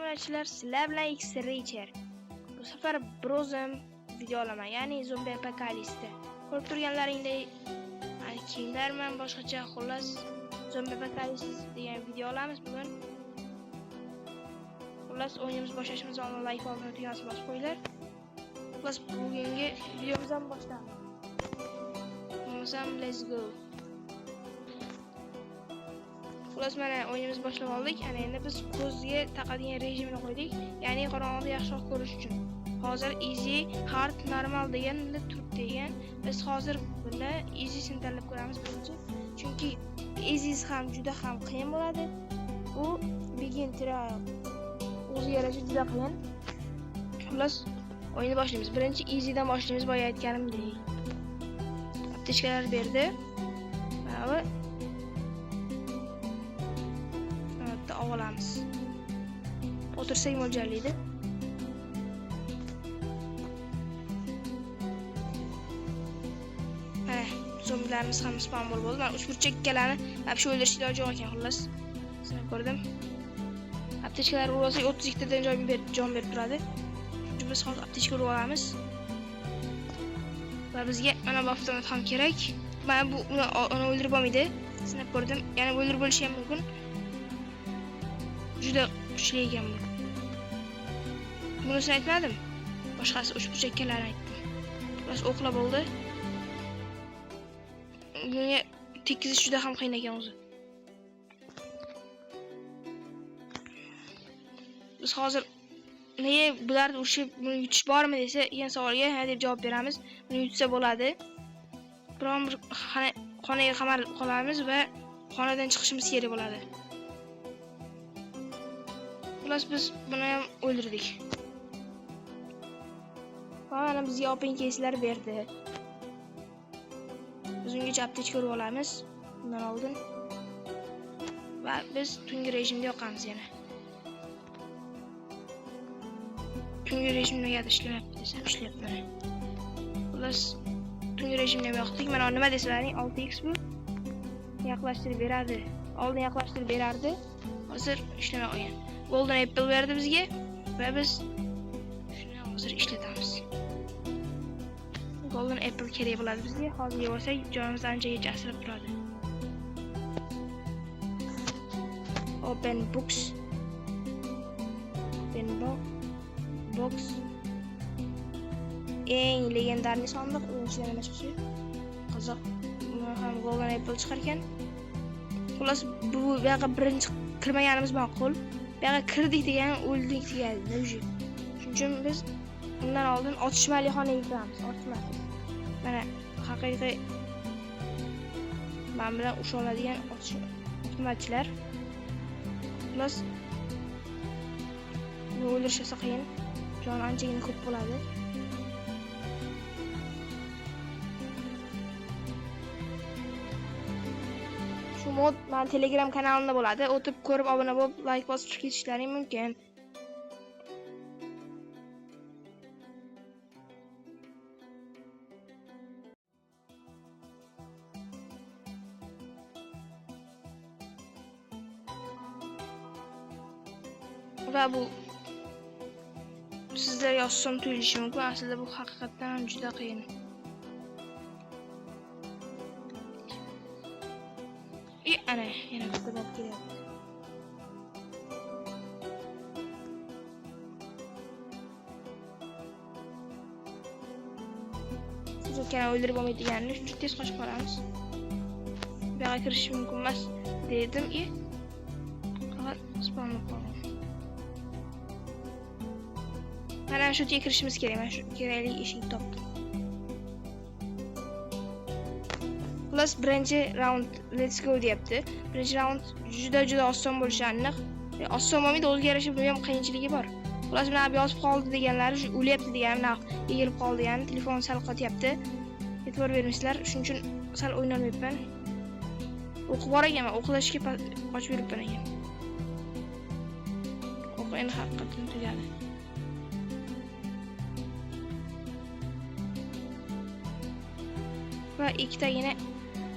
Obunachilar, sizlar bilan X-Racer. Bu safar Brozem video olaman, ya'ni Zombie Apocalypse. Ko'rib turganlaringdek, kiyimlarman boshqacha, xullas Zombie Apocalypse degan video olamiz bugun. Xullas o'yinimiz boshlashimiz oldin like olib tugmasini bosib qo'yinglar. Xullas bugungi videomizdan boshlaymiz. Let's go. Xullas mana o'yinimiz boshlab oldik. Endi biz ko'zga taqadigan rejimni qo'ydik, ya'ni qorong'ida yaxshiroq ko'rish uchun. Hozir easy, hard, normal deganlar turibdi degan. Biz hozir bunda easy-sini tanlab ko'ramiz birinchi. Chunki easy ham juda ham qiyin bo'ladi. Bu begin trial. O'ziga yarasha juda qiyin. Xullas o'yinni boshlaymiz. Birinchi easy dan boshlaymiz, boya aytganimdek. Aptechkalar berdi. Mana olamiz. O'tirsak mo'ljallaydi. Zombilarimiz ham spawn bo'lib bo'ldi. Mana uchburchakkalarni shu o'ldirishga iloji yo'q ekan, xullas. Sinab ko'rdim. Aptechkalar ursak 32 tadan jon berib turadi. Chunki biz hozir aptechka urib olamiz. Va bizga mana bu avtomat ham kerak. Mana bu uni o'ldirib olmaydi. Sinab ko'rdim. Ya'ni o'ldirib bo'lishi ham mumkin. Juda kuchli ekan bu. Bunisini aytmadim. Boshqasi uchburchakkalarni aytdim. Biz o'qlab bo'ldi. Bunga tekizish juda ham qiyin ekan o'zi. Biz hozir nega bularni urishib buni yutish bormi desa, degan savolga ha deb javob beramiz. Buni yutsa bo'ladi. Biron bir xonaga qamalib qolamiz va xonadan chiqishimiz kerak bo'ladi. Xullas biz buni ham o'ldirdik. Mana bizga open case'lar berdi. Biz ungacha aptechka urib olamiz bundan oldin. Va biz tungi rejimda yoqamiz yana. Tungi rejim negadir ishlayapti desam ishlayapti. Xullas tungi rejimda yoqdik. Mana nima desalaring 6x bu yaqinlashtirib beradi. Oldin yaqinlashtirib berardi. Hozir ishlamay qo'ygan. Golden Apple berdi bizga va biz shuni hozir ishlatamiz. Golden Apple kerak bo'ladi bizga. Hozir yevorsak jonimiz anchagacha asrab turadi. Open books. Open box. Eng legendarniy sandiq o'yinchilar nima chiqishi? Qiziq. Buni ham Golden Apple chiqar ekan. Xullas bu yoqqa birinchi kirmaganimiz ma'qul. Bu yoqqa kirdik degan o'ldik degan уже. Shuning uchun biz undan oldin otishmali xonaga kiramiz. Otishmasiz. Mana haqiqiy men bilan usha oladigan otishmachilar. Xullas bu o'ldirishsa qiyin. Jon anchagina ko'p bo'ladi. Shu mod men Telegram kanalimda bo'ladi. O'tib ko'rib obuna bo'lib, like bosib ketishlaring mumkin. Va bu sizlarga oson tuyulishi mumkin, aslida bu haqiqatan juda qiyin. Ana yana bitta bab kelyapti. Siz o'kana o'ldirib olmaydiganini shuncha tez qochib qolamiz. Bu yoqqa kirish mumkin emas dedim, faqat spawnlab qoldim. Mana shu yerga kirishimiz kerak. Mana shu kerakli eshikni topdim. Xullas birinchi round let's go deyapti. Birinchi round juda oson bo'lishi aniq. Oson bo'lmaydi, o'ziga yarasha bu ham qiyinchiligi bor. Xullas mana bu yozib qoldi deganlari shu o'lyapti degani, mana egilib qoldi degani, telefon sal qotyapti. E'tibor bermisizlar, shuning uchun sal o'ynolmayapman. O'qib bor ekan, o'qlashga qochib yuribman ekan. O'qib endi haqiqatan tugadi. Va ikkitagina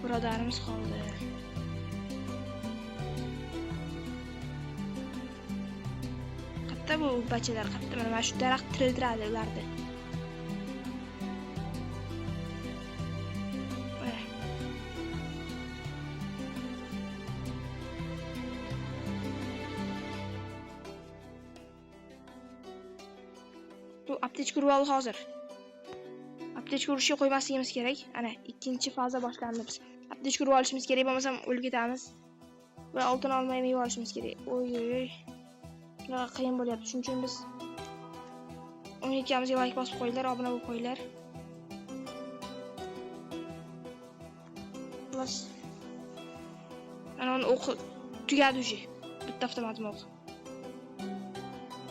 birodarimiz qoldi. qatta bu bachalar qatta. Mana shu daraxt tiriltiradi ularni. Bu aptechka urib oldi hozir. Aptechka urishga qo'ymasligimiz kerak. Ana, ikkinchi faza boshlandi biz. Aptechka urib olishimiz kerak, bo'lmasam o'lib ketamiz. Va oltin olmaymi yeb olishimiz kerak. Oy. Bunaqa qiyin bo'lyapti. Shuning uchun biz 12 kamizga like bosib qo'yinglar, obuna bo'lib qo'yinglar. Plus ana uni o'q tugadi уже. Bitta avtomatim o'q.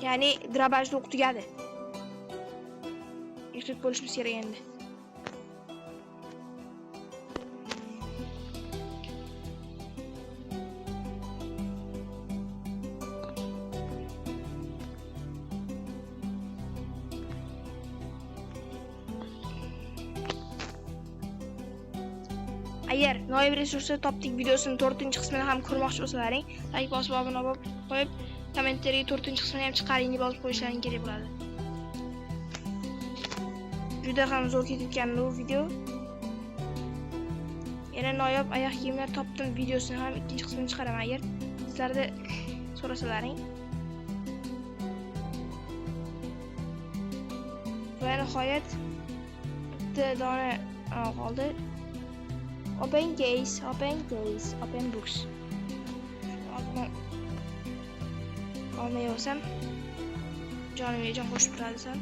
Ya'ni drabajni o'q tugadi. Ehtiyot bo'lishimiz kerak endi. Agar noyob resursni topdik videosining 4-qismini ham ko'rmoqchi bo'lsalaring, like bosib obuna bo'lib qo'yib, kommentariyaga 4-qismini ham chiqaring deb yozib qo'yishlaring kerak bo'ladi. Juda ham zo'r ketgan bu video. Yana noyob oyoq kiyimlar topdim videosini ham 2-qismini chiqaraman agar sizlarda so'rasalaring. Va nihoyat bitta dona qoldi. Open case, open books. Olmay olsam jonimga jon qo'shib turadi sal.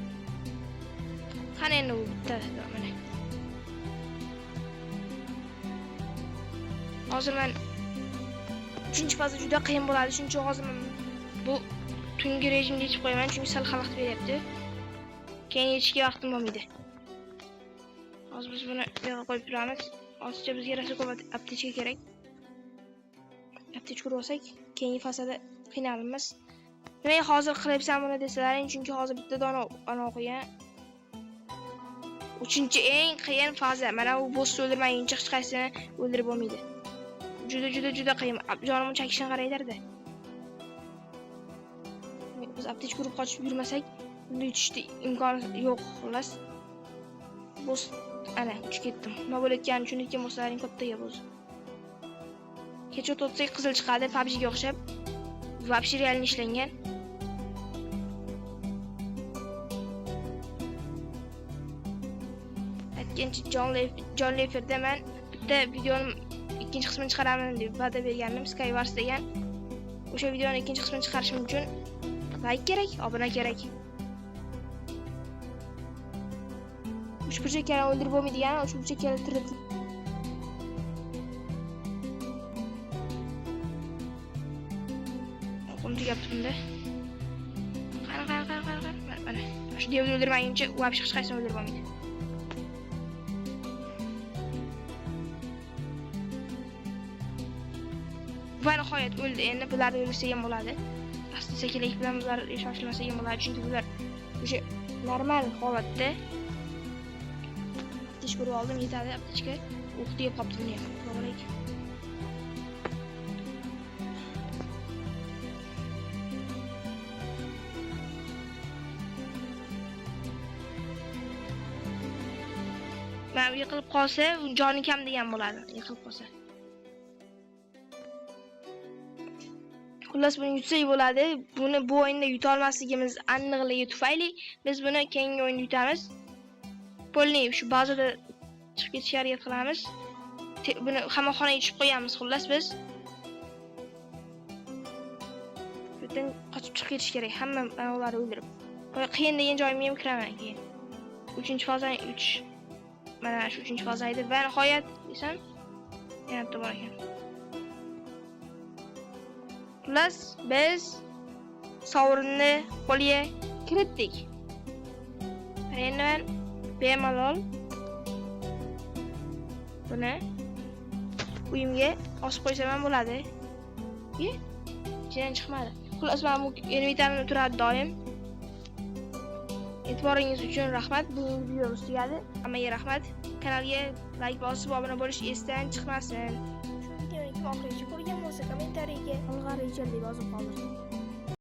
Qani endi u bitta mana. Hozir men 3-faza juda qiyin bo'ladi. Shuning uchun hozir men bu tungi rejimga yechib qo'yaman, chunki sal xalaqit beryapti. Keyin yechishga vaqtim bo'lmaydi. Hozir biz buni bu yerga qo'yib turamiz. Hozircha bizga rosa ko'p aptechka kerak. Aptechka olsak, keyingi fazada qiynalamiz. Nimaga hozir qilyapsan buni desalaring, chunki hozir bitta dona ana qo'ygan. 3-chi eng qiyin faza. Mana bu bossni o'ldirmaguncha hech qaysini o'ldirib bo'lmaydi. Juda qiyin. Jonimni chakishini qaranglar-da. Biz aptechka urib qochib yurmasak, buni yutishni imkoni yo'q, xolos. Boss ana uch ketdim. Nima bo'layotganini tushunayotgan bo'lsalaring kattaga bo'z. Kecha o'tsak qizil chiqadi, PUBG'ga o'xshab. Вообще реально ishlangan. Aytgancha John Leferda men bitta videoning ikkinchi qismini chiqaraman deb va'da bergandim, Skywars degan. O'sha videoning ikkinchi qismini chiqarishim uchun like kerak, obuna kerak. Uchburchaklarni o'ldirib bo'lmaydigan, uchburchaklarni tiriltirib. Qo'm tugabdi bunda. Qani. Mana shu devni o'ldirmaguncha u вообще hech qaysini o'ldirib bo'lmaydi. Va nihoyat o'ldi. Endi bularni o'ldirsa ham bo'ladi. Asta-sekinlik bilan bular shoshilmasa ham bo'ladi, chunki bular o'sha normal holatda aptechka urib oldim, yetadi aptechka. O'q deb qolibdi buni ham. To'g'rilik. Mana yiqilib qolsa, joni kam degan bo'ladi, yiqilib qolsa. Xullas buni yutsak bo'ladi. Buni bu o'yinda yuta olmasligimiz aniqligi tufayli biz buni keyingi o'yinda yutamiz. Polniy shu bazada chiqib ketishga harakat qilamiz. Buni hamma xonaga tushib qo'yamiz xullas biz. Bundan qochib chiqib ketish kerak. Hamma ularni o'ldirib. Qiyin degan joyimga ham kiraman keyin. 3-faza 3. Mana shu 3-faza edi va nihoyat desam yana bitta bor ekan. Xullas biz sovrinni qo'lga kiritdik. Endi men bemalol buni uyimga osib qo'ysam ham bo'ladi. Ichidan chiqmadi. Xullas men bu inventarimda turadi doim. E'tiboringiz uchun rahmat. Bu videomiz tugadi. Hammaga rahmat. Kanalga like bosib obuna bo'lish esdan chiqmasin. Shunga kim oxirigacha ko'rgan bo'lsa kommentariyaga ilg'or deb yozib qoldirsin.